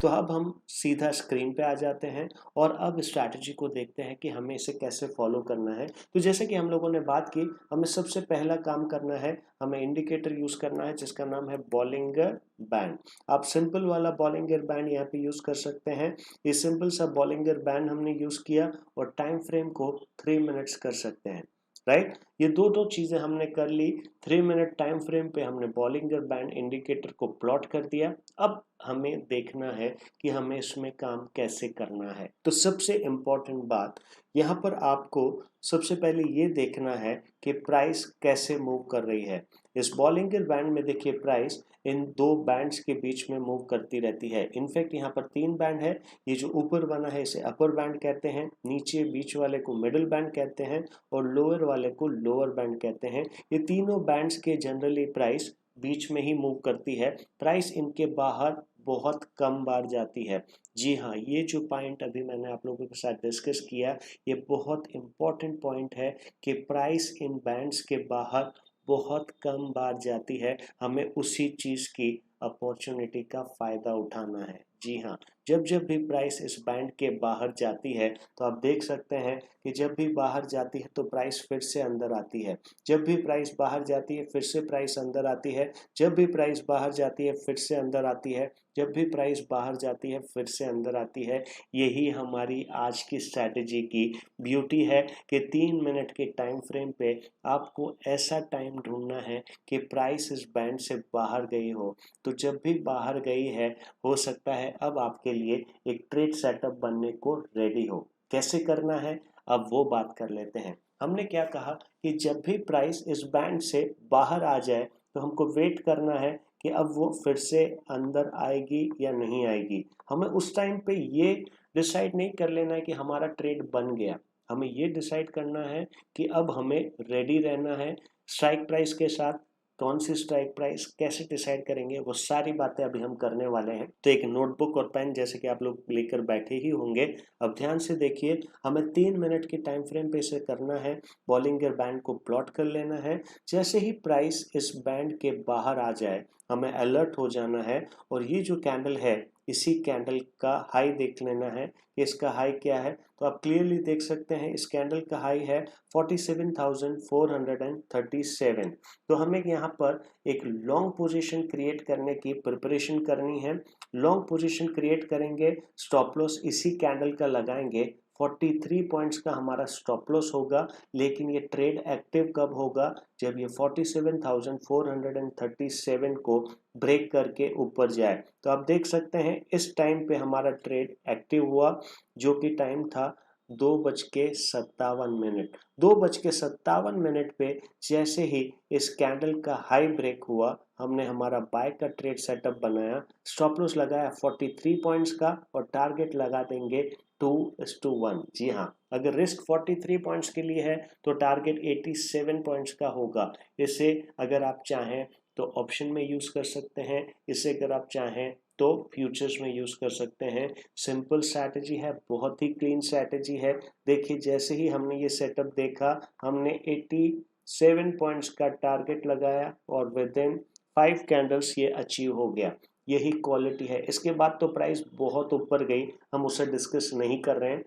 S2: तो अब हम सीधा स्क्रीन पे आ जाते हैं और अब स्ट्रैटेजी को देखते हैं कि हमें इसे कैसे फॉलो करना है। तो जैसे कि हम लोगों ने बात की, हमें सबसे पहला काम करना है, हमें इंडिकेटर यूज करना है जिसका नाम है बॉलिंगर बैंड। आप सिंपल वाला बॉलिंगर बैंड यहाँ पे यूज कर सकते हैं। ये सिंपल सा बॉलिंगर बैंड हमने यूज किया और टाइम फ्रेम को 3 मिनट्स कर सकते हैं, राइट। ये दो चीजें हमने कर ली। 3 मिनट टाइम फ्रेम पे हमने बॉलिंगर बैंड इंडिकेटर को प्लॉट कर दिया। अब हमें देखना है कि हमें इसमें काम कैसे करना है। तो सबसे इम्पोर्टेंट बात यहाँ पर आपको सबसे पहले ये देखना है कि प्राइस कैसे मूव कर रही है। इस बॉलिंगर बैंड में देखिए, प्राइस इन दो बैंड्स के बीच में मूव करती रहती है। इनफैक्ट यहाँ पर 3 बैंड है। ये जो ऊपर बना है इसे अपर बैंड कहते हैं, नीचे बीच वाले को मिडिल बैंड कहते हैं, और लोअर वाले को लोअर बैंड कहते हैं। ये तीनों बैंड्स के जनरली प्राइस बीच में ही मूव करती है। प्राइस इनके बाहर बहुत कम बार जाती है। जी हाँ, ये जो पॉइंट अभी मैंने आप लोगों के साथ डिस्कस किया, ये बहुत इंपॉर्टेंट पॉइंट है कि प्राइस इन बैंड्स के बाहर बहुत कम बार जाती है। हमें उसी चीज़ की अपॉर्चुनिटी का फ़ायदा उठाना है। जी हाँ, जब जब भी प्राइस इस बैंड के बाहर जाती है, तो आप देख सकते हैं कि जब भी बाहर जाती है तो प्राइस फिर से अंदर आती है, जब भी प्राइस बाहर जाती है फिर से प्राइस अंदर आती है, जब भी प्राइस बाहर जाती है फिर से अंदर आती है, जब भी प्राइस बाहर जाती है फिर से अंदर आती है। यही हमारी आज की स्ट्रैटेजी की ब्यूटी है कि 3 मिनट के टाइम फ्रेम पे आपको ऐसा टाइम ढूंढना है कि प्राइस इस बैंड से बाहर गई हो। तो जब भी बाहर गई है, हो सकता है अब आपके लिए एक ट्रेड सेटअप बनने को रेडी हो। कैसे करना है, अब वो बात कर लेते हैं। हमने क्या कहा कि जब भी प्राइस इस बैंड से बाहर आ जाए तो हमको वेट करना है कि अब वो फिर से अंदर आएगी या नहीं आएगी। हमें उस टाइम पे ये डिसाइड नहीं कर लेना है कि हमारा ट्रेड बन गया। हमें ये डिसाइड करना है कि अब हमें रेडी रहना है स्ट्राइक प्राइस के साथ। कौन सी स्ट्राइक प्राइस कैसे डिसाइड करेंगे, वो सारी बातें अभी हम करने वाले हैं। तो एक नोटबुक और पेन जैसे कि आप लोग लेकर बैठे ही होंगे। अब ध्यान से देखिए, हमें 3 मिनट की टाइम फ्रेम पे इसे करना है। बॉलिंगर बैंड को प्लॉट कर लेना है। जैसे ही प्राइस इस बैंड के बाहर आ जाए हमें अलर्ट हो जाना है, और ये जो कैंडल है इसी कैंडल का हाई देख लेना है कि इसका हाई क्या है। तो आप क्लियरली देख सकते हैं इस कैंडल का हाई है 47,437। तो हमें यहाँ पर एक लॉन्ग पोजीशन क्रिएट करने की प्रिपरेशन करनी है। लॉन्ग पोजीशन क्रिएट करेंगे, स्टॉप लॉस इसी कैंडल का लगाएंगे। 43 पॉइंट्स का हमारा स्टॉप लॉस होगा, लेकिन ये ट्रेड एक्टिव कब होगा, जब ये 47,437 को ब्रेक करके ऊपर जाए। तो आप देख सकते हैं इस टाइम पे हमारा ट्रेड एक्टिव हुआ, जो कि टाइम था 2:57। 2:57 पे जैसे ही इस कैंडल का हाई ब्रेक हुआ, हमने हमारा बाय का ट्रेड सेटअप बनाया। स्टॉप लॉस लगाया 43 पॉइंट्स का और टारगेट लगा देंगे 2:1। जी हाँ, अगर रिस्क 43 पॉइंट्स के लिए है तो टारगेट 87 पॉइंट्स का होगा। इसे अगर आप चाहें तो ऑप्शन में यूज कर सकते हैं, इसे अगर आप चाहें तो फ्यूचर्स में यूज कर सकते हैं। सिंपल स्ट्रैटेजी है, बहुत ही क्लीन स्ट्रैटेजी है। देखिए जैसे ही हमने ये सेटअप देखा, हमने 87 पॉइंट्स का टारगेट लगाया और विद इन 5 कैंडल्स ये अचीव हो गया। यही क्वालिटी है। इसके बाद तो प्राइस बहुत ऊपर गई, हम उसे डिस्कस नहीं कर रहे हैं।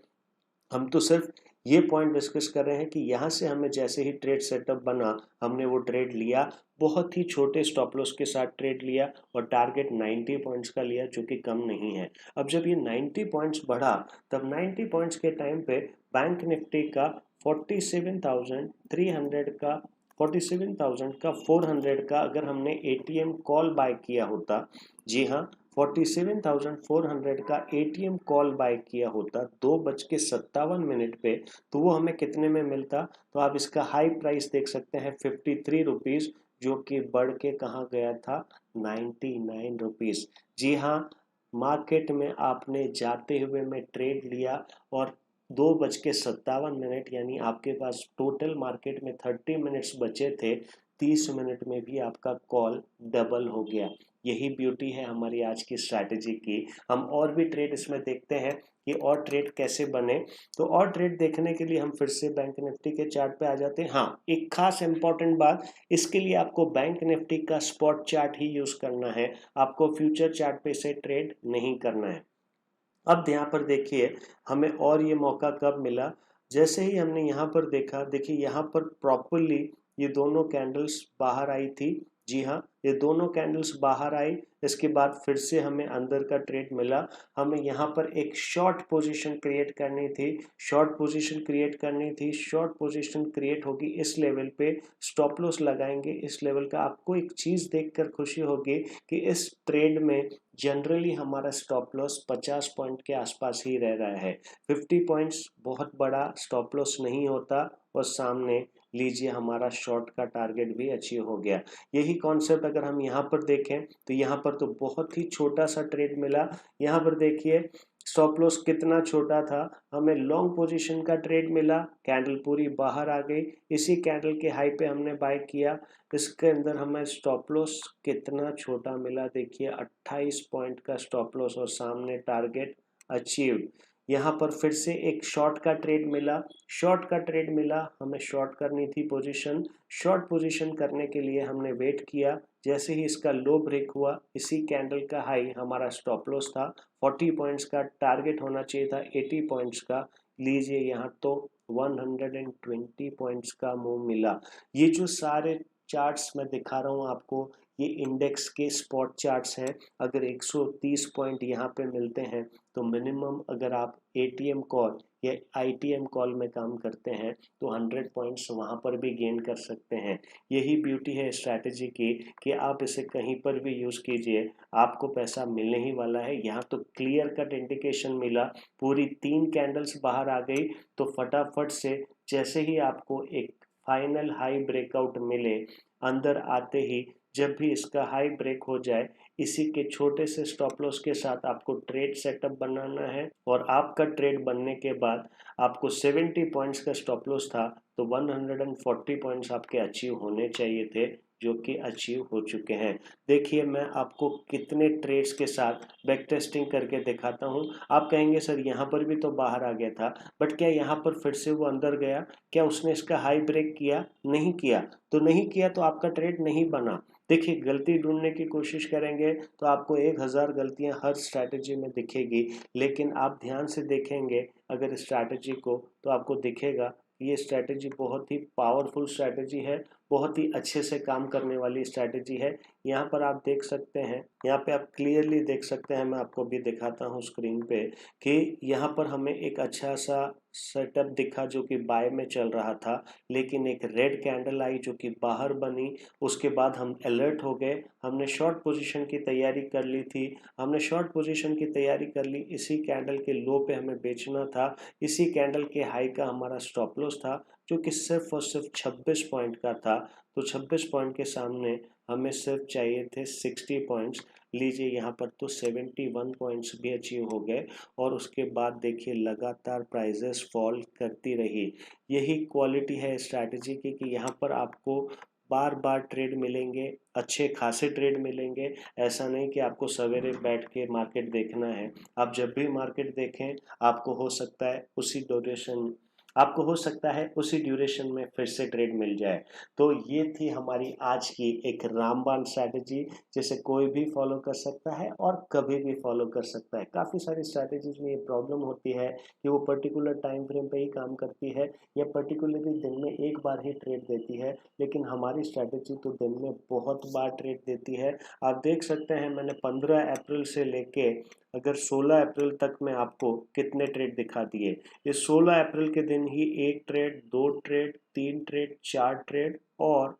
S2: हम तो सिर्फ ये पॉइंट डिस्कस कर रहे हैं कि यहाँ से हमें जैसे ही ट्रेड सेटअप बना, हमने वो ट्रेड लिया, बहुत ही छोटे स्टॉप लॉस के साथ ट्रेड लिया और टारगेट 90 पॉइंट्स का लिया, जो कि कम नहीं है। अब जब ये 90 पॉइंट्स बढ़ा, तब 90 पॉइंट्स के टाइम पे बैंक निफ्टी का 47,300 का 47,400 का अगर हमने एटीएम कॉल बाय किया होता, जी हाँ 47,400 का एटीएम कॉल बाय किया होता 2:57 पे, तो वो हमें कितने में मिलता। तो आप इसका हाई प्राइस देख सकते हैं 53 रुपीज, जो कि बढ़ के कहाँ गया था 99 रुपीज। जी हाँ, मार्केट में आपने जाते हुए में ट्रेड लिया और 2:57 यानी आपके पास टोटल मार्केट में 30 मिनट्स बचे थे, 30 मिनट में भी आपका कॉल डबल हो गया। यही ब्यूटी है हमारी आज की स्ट्रैटेजी की। हम और भी ट्रेड इसमें देखते हैं कि और ट्रेड कैसे बने। तो और ट्रेड देखने के लिए हम फिर से बैंक निफ्टी के चार्ट पे आ जाते हैं। हाँ, एक खास इंपॉर्टेंट बात, इसके लिए आपको बैंक निफ्टी का स्पॉट चार्ट ही यूज करना है, आपको फ्यूचर चार्ट पे से ट्रेड नहीं करना है। अब यहाँ पर देखिए हमें और ये मौका कब मिला, जैसे ही हमने यहाँ पर देखा, देखिए यहाँ पर प्रॉपरली ये दोनों कैंडल्स बाहर आई थी। जी हाँ, ये दोनों कैंडल्स बाहर आई, इसके बाद फिर से हमें अंदर का ट्रेड मिला। हमें यहाँ पर एक शॉर्ट पोजीशन क्रिएट करनी थी, शॉर्ट पोजीशन क्रिएट करनी थी। शॉर्ट पोजीशन क्रिएट होगी इस लेवल पे, स्टॉप लॉस लगाएंगे इस लेवल का। आपको एक चीज़ देखकर खुशी होगी कि इस ट्रेड में जनरली हमारा स्टॉप लॉस 50 पॉइंट के आसपास ही रह रहा है। 50 पॉइंट्स बहुत बड़ा स्टॉप लॉस नहीं होता, और सामने लीजिए हमारा शॉर्ट का टारगेट भी अचीव हो गया। यही कॉन्सेप्ट अगर हम यहाँ पर देखें तो यहाँ पर तो बहुत ही छोटा सा ट्रेड मिला। यहाँ पर देखिए स्टॉप लॉस कितना छोटा था, हमें लॉन्ग पोजीशन का ट्रेड मिला, कैंडल पूरी बाहर आ गई, इसी कैंडल के हाई पे हमने बाय किया। इसके अंदर हमें स्टॉप लॉस कितना छोटा मिला, देखिए 28 पॉइंट का स्टॉप लॉस और सामने टारगेट अचीव। यहाँ पर फिर से एक शॉर्ट का ट्रेड मिला, शॉर्ट का ट्रेड मिला, हमें शॉर्ट करनी थी पोजीशन। शॉर्ट पोजीशन करने के लिए हमने वेट किया, जैसे ही इसका लो ब्रेक हुआ, इसी कैंडल का हाई हमारा स्टॉप लॉस था। 40 पॉइंट्स का टारगेट होना चाहिए था 80 पॉइंट्स का, लीजिए यहाँ तो 120 पॉइंट्स का मूव मिला। ये जो सारे चार्ट्स मैं दिखा रहा हूँ आपको, ये इंडेक्स के स्पॉट चार्ट्स हैं। अगर 130 पॉइंट यहाँ पे मिलते हैं तो मिनिमम अगर आप एटीएम कॉल या आईटीएम कॉल में काम करते हैं तो 100 पॉइंट्स वहाँ पर भी गेन कर सकते हैं। यही ब्यूटी है स्ट्रैटेजी की कि आप इसे कहीं पर भी यूज़ कीजिए, आपको पैसा मिलने ही वाला है। यहाँ तो क्लियर कट इंडिकेशन मिला, पूरी 3 कैंडल्स बाहर आ गई, तो फटाफट से जैसे ही आपको एक फाइनल हाई ब्रेकआउट मिले, अंदर आते ही जब भी इसका हाई ब्रेक हो जाए, इसी के छोटे से स्टॉप लॉस के साथ आपको ट्रेड सेटअप बनाना है। और आपका ट्रेड बनने के बाद आपको 70 पॉइंट्स का स्टॉप लॉस था, तो 140 पॉइंट्स आपके अचीव होने चाहिए थे, जो कि अचीव हो चुके हैं। देखिए मैं आपको कितने ट्रेड्स के साथ बैक टेस्टिंग करके दिखाता हूँ। आप कहेंगे सर यहाँ पर भी तो बाहर आ गया था, बट क्या यहाँ पर फिर से वो अंदर गया? क्या उसने इसका हाई ब्रेक किया? नहीं किया। तो नहीं किया तो आपका ट्रेड नहीं बना। देखिए गलती ढूंढने की कोशिश करेंगे तो आपको 1000 गलतियां हर स्ट्रैटेजी में दिखेगी, लेकिन आप ध्यान से देखेंगे अगर स्ट्रैटेजी को तो आपको दिखेगा ये स्ट्रैटेजी बहुत ही पावरफुल स्ट्रैटेजी है, बहुत ही अच्छे से काम करने वाली स्ट्रैटेजी है। यहाँ पर आप देख सकते हैं, यहाँ पे आप क्लियरली देख सकते हैं, मैं आपको भी दिखाता हूँ स्क्रीन पे कि यहाँ पर हमें एक अच्छा सा सेटअप दिखा जो कि बाय में चल रहा था, लेकिन एक रेड कैंडल आई जो कि बाहर बनी। उसके बाद हम अलर्ट हो गए, हमने शॉर्ट पोजीशन की तैयारी कर ली थी। हमने शॉर्ट पोजीशन की तैयारी कर ली, इसी कैंडल के लो पे हमें बेचना था, इसी कैंडल के हाई का हमारा स्टॉप लॉस था जो कि सिर्फ और सिर्फ 26 पॉइंट का था। तो 26 पॉइंट के सामने हमें सिर्फ चाहिए थे 60 पॉइंट्स। लीजिए यहाँ पर तो 71 पॉइंट्स भी अचीव हो गए और उसके बाद देखिए लगातार प्राइजेस फॉल करती रही। यही क्वालिटी है स्ट्रैटेजी की कि यहाँ पर आपको बार बार ट्रेड मिलेंगे, अच्छे खासे ट्रेड मिलेंगे। ऐसा नहीं कि आपको सवेरे बैठ के मार्केट देखना है। आप जब भी मार्केट देखें आपको हो सकता है उसी ड्यूरेशन में फिर से ट्रेड मिल जाए। तो ये थी हमारी आज की एक रामबाण स्ट्रैटेजी, जिसे कोई भी फॉलो कर सकता है और कभी भी फॉलो कर सकता है। काफ़ी सारी स्ट्रैटेजीज में ये प्रॉब्लम होती है कि वो पर्टिकुलर टाइम फ्रेम पे ही काम करती है या पर्टिकुलरली दिन में एक बार ही ट्रेड देती है, लेकिन हमारी स्ट्रैटेजी तो दिन में बहुत बार ट्रेड देती है। आप देख सकते हैं मैंने 15 अप्रैल से लेके अगर 16 अप्रैल तक मैं आपको कितने ट्रेड दिखा दिए। इस 16 अप्रैल के दिन ही 1 ट्रेड, 2 ट्रेड, 3 ट्रेड, 4 ट्रेड और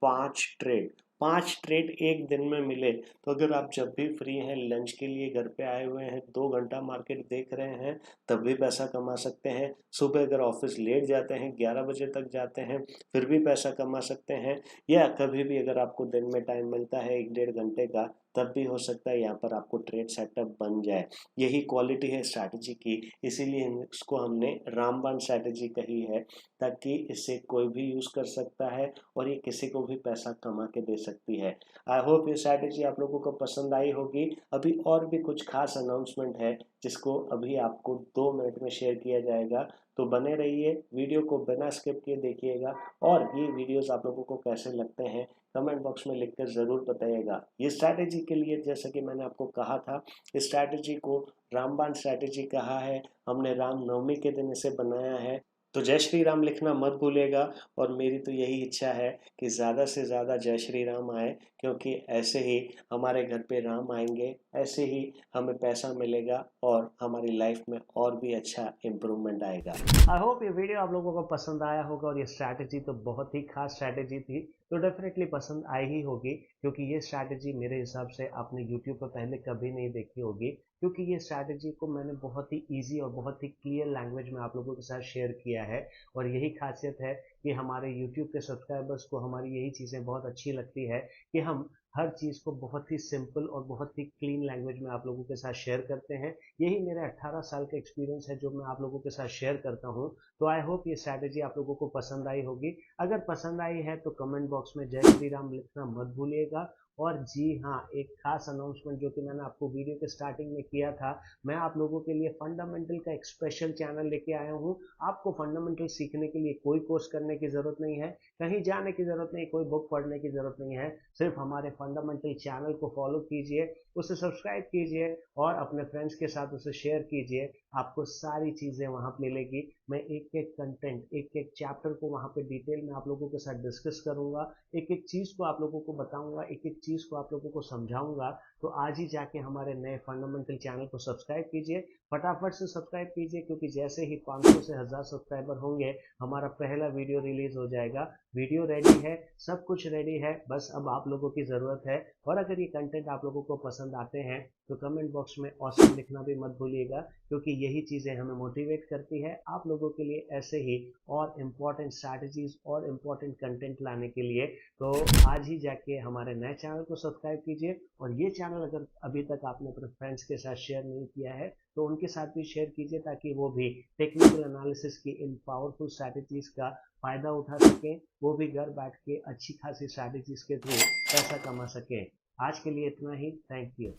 S2: 5 ट्रेड एक दिन में मिले। तो अगर आप जब भी फ्री हैं, लंच के लिए घर पे आए हुए हैं, 2 घंटा मार्केट देख रहे हैं, तब भी पैसा कमा सकते हैं। सुबह अगर ऑफिस लेट जाते हैं, 11 बजे तक जाते हैं, फिर भी पैसा कमा सकते हैं। या कभी भी अगर आपको दिन में टाइम मिलता है 1 डेढ़ घंटे का, तब भी हो सकता है यहाँ पर आपको ट्रेड सेटअप बन जाए। यही क्वालिटी है स्ट्रैटेजी की, इसीलिए इसको हमने रामबाण स्ट्रैटेजी कही है, ताकि इसे कोई भी यूज़ कर सकता है और ये किसी को भी पैसा कमा के दे सकती है। आई होप ये स्ट्रैटेजी आप लोगों को पसंद आई होगी। अभी और भी कुछ खास अनाउंसमेंट है जिसको अभी आपको 2 मिनट में शेयर किया जाएगा, तो बने रहिए, वीडियो को बिना स्किप किए देखिएगा। और ये वीडियोस आप लोगों को कैसे लगते हैं कमेंट बॉक्स में लिखकर ज़रूर बताइएगा। ये स्ट्रैटेजी के लिए जैसा कि मैंने आपको कहा था, इस स्ट्रैटेजी को रामबाण स्ट्रैटेजी कहा है, हमने रामनवमी के दिन इसे बनाया है। तो जय श्री राम लिखना मत भूलिएगा। और मेरी तो यही इच्छा है कि ज़्यादा से ज़्यादा जय श्री राम आए, क्योंकि ऐसे ही हमारे घर पे राम आएंगे, ऐसे ही हमें पैसा मिलेगा और हमारी लाइफ में और भी अच्छा इम्प्रूवमेंट आएगा।
S1: आई होप ये वीडियो आप लोगों को पसंद आया होगा और ये स्ट्रैटेजी तो बहुत ही खास स्ट्रैटेजी थी, तो डेफिनेटली पसंद आई ही होगी, क्योंकि ये स्ट्रैटेजी मेरे हिसाब से आपने यूट्यूब पर पहले कभी नहीं देखी होगी, क्योंकि ये स्ट्रैटेजी को मैंने बहुत ही ईजी और बहुत ही क्लियर लैंग्वेज में आप लोगों के साथ शेयर किया है। और यही खासियत है कि हमारे यूट्यूब के सब्सक्राइबर्स को हमारी यही चीज़ें बहुत अच्छी लगती है कि हम हर चीज़ को बहुत ही सिंपल और बहुत ही क्लीन लैंग्वेज में आप लोगों के साथ शेयर करते हैं। यही मेरा 18 साल का एक्सपीरियंस है जो मैं आप लोगों के साथ शेयर करता हूँ। तो आई होप ये स्ट्रैटेजी आप लोगों को पसंद आई होगी। अगर पसंद आई है तो कमेंट बॉक्स में जय श्री राम लिखना मत भूलिएगा। और जी हाँ, एक खास अनाउंसमेंट जो कि मैंने आपको वीडियो के स्टार्टिंग में किया था, मैं आप लोगों के लिए फंडामेंटल का एक स्पेशल चैनल लेके आया हूँ। आपको फंडामेंटल सीखने के लिए कोई कोर्स करने की ज़रूरत नहीं है, कहीं जाने की ज़रूरत नहीं, कोई बुक पढ़ने की ज़रूरत नहीं है। सिर्फ हमारे फंडामेंटल चैनल को फॉलो कीजिए, उसे सब्सक्राइब कीजिए और अपने फ्रेंड्स के साथ उसे शेयर कीजिए। आपको सारी चीज़ें वहाँ मिलेगी। मैं एक एक कंटेंट, एक एक चैप्टर को वहाँ पे डिटेल में आप लोगों के साथ डिस्कस करूँगा, एक एक चीज़ को आप लोगों को बताऊँगा, एक एक चीज़ को आप लोगों को समझाऊँगा। तो आज ही जाके हमारे नए फंडामेंटल चैनल को सब्सक्राइब कीजिए, फटाफट से सब्सक्राइब कीजिए, क्योंकि जैसे ही 500 से 1000 सब्सक्राइबर होंगे हमारा पहला वीडियो रिलीज हो जाएगा। वीडियो रेडी है, सब कुछ रेडी है, बस अब आप लोगों की ज़रूरत है। और अगर ये कंटेंट आप लोगों को पसंद आते हैं तो कमेंट बॉक्स में ऑसम लिखना भी मत भूलिएगा, क्योंकि यही चीज़ें हमें मोटिवेट करती है आप लोगों के लिए ऐसे ही और इम्पोर्टेंट स्ट्रैटेजीज और इम्पोर्टेंट कंटेंट लाने के लिए। तो आज ही जाके हमारे नए चैनल को सब्सक्राइब कीजिए और ये चैनल अगर अभी तक आपने अपने फ्रेंड्स के साथ शेयर नहीं किया है तो उनके साथ भी शेयर कीजिए ताकि वो भी टेक्निकल एनालिसिस की इन पावरफुल स्ट्रैटेजीज का फायदा उठा सकें, वो भी घर बैठ के अच्छी खासी स्ट्रैटेजीज के थ्रू पैसा कमा सकें। आज के लिए इतना ही, थैंक यू।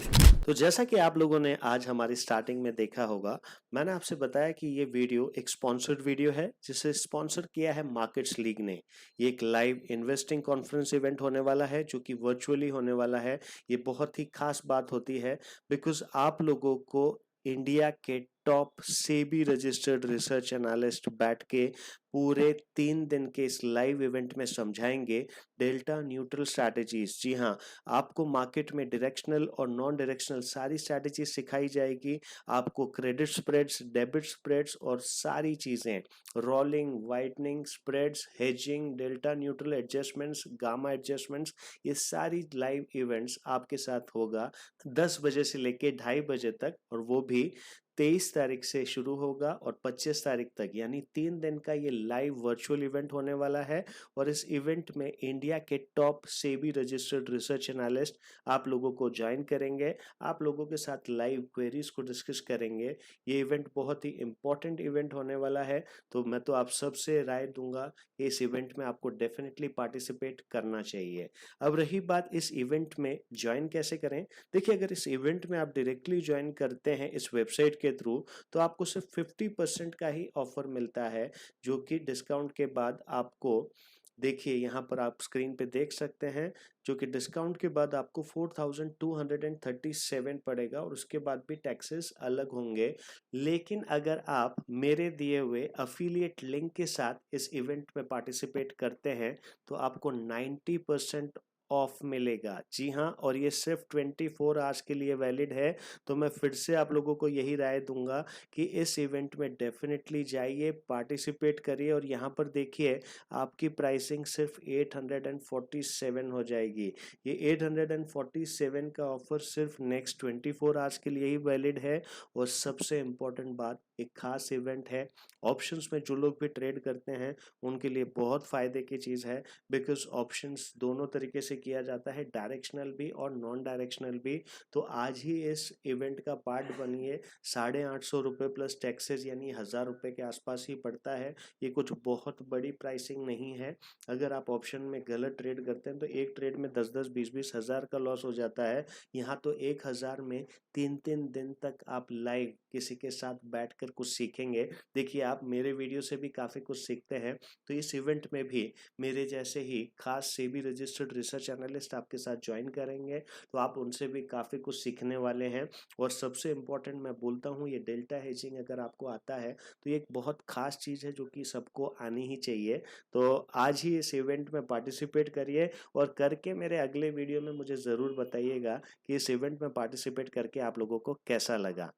S2: तो जैसा कि आप लोगों ने आज हमारी स्टार्टिंग में देखा होगा, मैंने आपसे बताया कि ये वीडियो एक स्पॉन्सर्ड वीडियो है जिसे स्पॉन्सर किया है मार्केट्स लीग ने। ये एक लाइव इन्वेस्टिंग कॉन्फ्रेंस इवेंट होने वाला है जो कि वर्चुअली होने वाला है। ये बहुत ही खास बात होती है बिकॉज आप लोगों को इंडिया के top SEBI registered research analyst बैठ के पूरे 3 दिन के इस लाइव इवेंट में समझाएंगे डेल्टा न्यूट्रल स्ट्रैटेजीज। जी हाँ, आपको मार्केट में डायरेक्शनल और नॉन डायरेक्शनल सारी स्ट्रैटेजीज सिखाई जाएगी। आपको क्रेडिट स्प्रेड्स, डेबिट स्प्रेड्स और सारी चीजें, rolling, whitening spreads, hedging, delta neutral adjustments, gamma adjustments, ये सारी लाइव इवेंट्स आपके साथ होगा 10 बजे से लेके 2:30 बजे तक, और वो भी 23 तारीख से शुरू होगा और 25 तारीख तक, यानी 3 दिन का ये लाइव वर्चुअल इवेंट होने वाला है। और इस इवेंट में इंडिया के top SEBI registered research analyst आप लोगों को ज्वाइन करेंगे, आप लोगों के साथ लाइव क्वेरीज को डिस्कस करेंगे। ये इवेंट बहुत ही इंपॉर्टेंट इवेंट होने वाला है, तो मैं तो आप सबसे राय दूंगा कि इस इवेंट में आपको डेफिनेटली पार्टिसिपेट करना चाहिए। अब रही बात इस इवेंट में ज्वाइन कैसे करें। देखिए, अगर इस इवेंट में आप डायरेक्टली ज्वाइन करते हैं इस वेबसाइट के थ्रू तो आपको सिर्फ 50% का ही ऑफर मिलता है, जो कि डिस्काउंट के बाद आपको, देखिए यहाँ पर आप स्क्रीन पे देख सकते हैं, जो कि डिस्काउंट के बाद आपको 4237 पड़ेगा और उसके बाद भी टैक्सेस अलग होंगे। लेकिन अगर आप मेरे दिए हुए अफिलिएट लिंक के साथ इस इवेंट में पार्टिसिपेट करते हैं तो आपको 90% ऑफ मिलेगा। जी हाँ, और ये सिर्फ 24 आवर्स के लिए वैलिड है। तो मैं फिर से आप लोगों को यही राय दूंगा कि इस इवेंट में डेफिनेटली जाइए, पार्टिसिपेट करिए। और यहाँ पर देखिए, आपकी प्राइसिंग सिर्फ 847 हो जाएगी। ये 847 का ऑफर सिर्फ नेक्स्ट 24 आवर्स के लिए ही वैलिड है। और सबसे इम्पोर्टेंट बात, एक खास इवेंट है, ऑप्शंस में जो लोग भी ट्रेड करते हैं उनके लिए बहुत फायदे की चीज़ है, बिकॉज ऑप्शंस दोनों तरीके से किया जाता है, डायरेक्शनल भी और नॉन डायरेक्शनल भी। तो आज ही इस इवेंट का पार्ट बनिए। 850 रुपये प्लस टैक्सेस, यानी 1000 रुपये के आसपास ही पड़ता है। ये कुछ बहुत बड़ी प्राइसिंग नहीं है। अगर आप ऑप्शन में गलत ट्रेड करते हैं तो एक ट्रेड में 10-10, 20-20 हज़ार का लॉस हो जाता है। यहाँ तो 1000 में 3-3 दिन तक आप लाइव किसी के साथ बैठकर कुछ सीखेंगे। देखिए, आप मेरे वीडियो से भी काफ़ी कुछ सीखते हैं, तो इस इवेंट में भी मेरे जैसे ही खास सेबी रजिस्टर्ड रिसर्च एनालिस्ट आपके साथ ज्वाइन करेंगे, तो आप उनसे भी काफ़ी कुछ सीखने वाले हैं। और सबसे इम्पोर्टेंट मैं बोलता हूँ, ये डेल्टा हेजिंग अगर आपको आता है तो ये एक बहुत खास चीज़ है जो कि सबको आनी ही चाहिए। तो आज ही इस इवेंट में पार्टिसिपेट करिए और करके मेरे अगले वीडियो में मुझे ज़रूर बताइएगा कि इस इवेंट में पार्टिसिपेट करके आप लोगों को कैसा लगा।